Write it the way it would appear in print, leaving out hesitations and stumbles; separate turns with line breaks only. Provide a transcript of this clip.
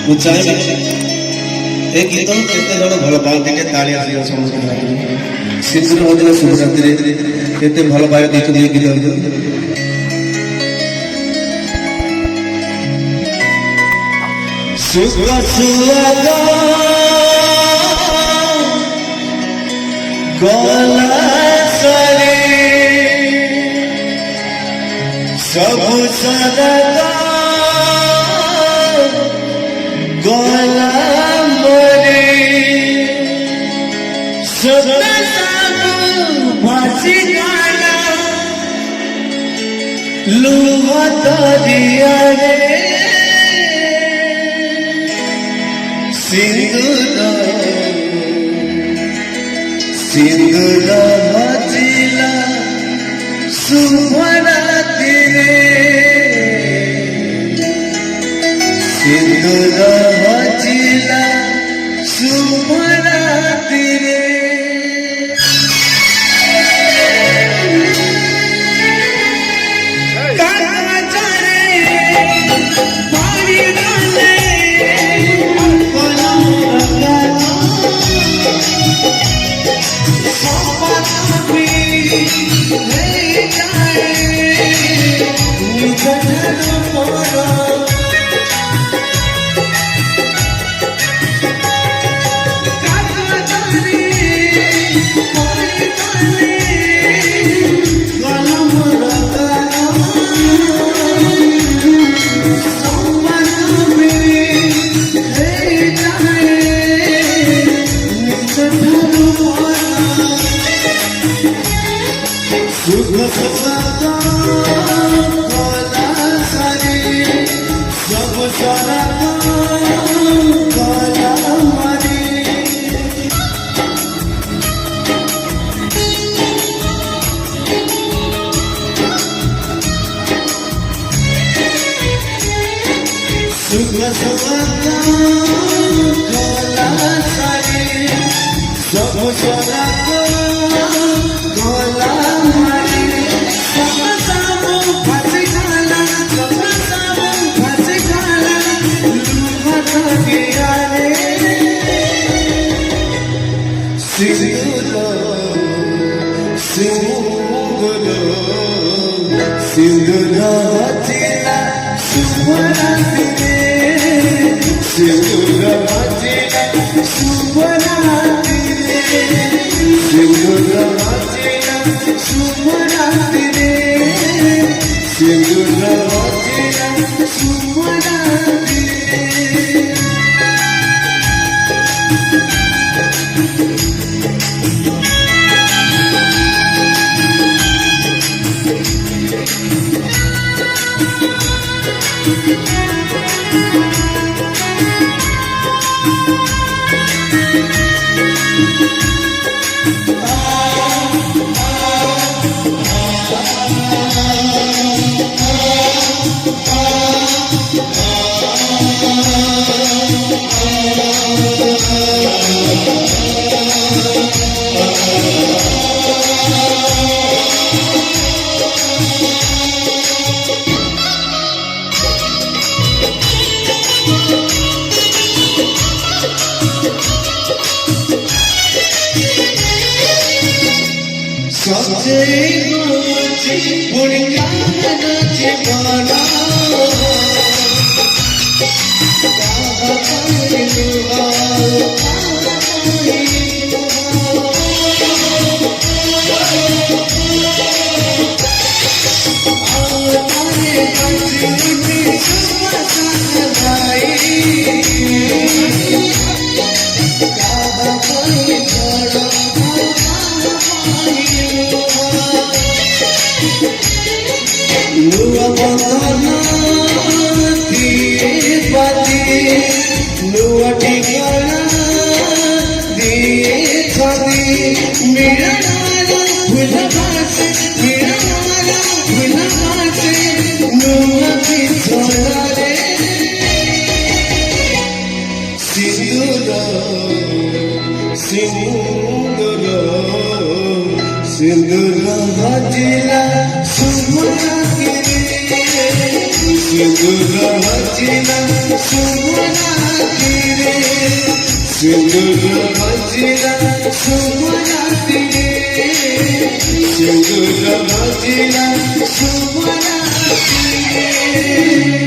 ମୁଁ ଚାହିଁବି ଏ ଗୀତ କେତେ ଜଣ ଭଲ ପାଆନ୍ତି ଟିକେ ତାଳି ଆସିବ ସମସ୍ତଙ୍କ ହାତରୁ। ସିନ୍ଦୁର ହଜିଲା ଶୁଭ ରାତିରେ କେତେ ଭଲ ପାଇବା ଦେଇଛନ୍ତି ଏ ଗୀତ। ସୁଖ ସୁଆଗ ଗଲା ସରେ ସବୁ ସଦା ଗଲା ମରେ ସଦା ଭାସି ଗଲା ଲୁହ ଦରିଆରେ ସିନ୍ଦୁର ସିନ୍ଦୁର ହଜିଲା ଶୁଭ ରାତିରେ ସିନ୍ଦୁର ହଜିଲା ଶୁଭ ରାତିରେ। सिंदूर हजिला शुभ रातिरे सिंदूर हजिला शुभ रातिरे सिंदूर हजिला शुभ रातिरे सिंदूर हजिला शुभ रातिरे। सिंदूर हजिला शुभ रातिरे सिंदूर भजिला शुभरात्रि रे सिंदूर भजिला शुभरात्रि रे सिंदूर भजिला शुभरात्रि रे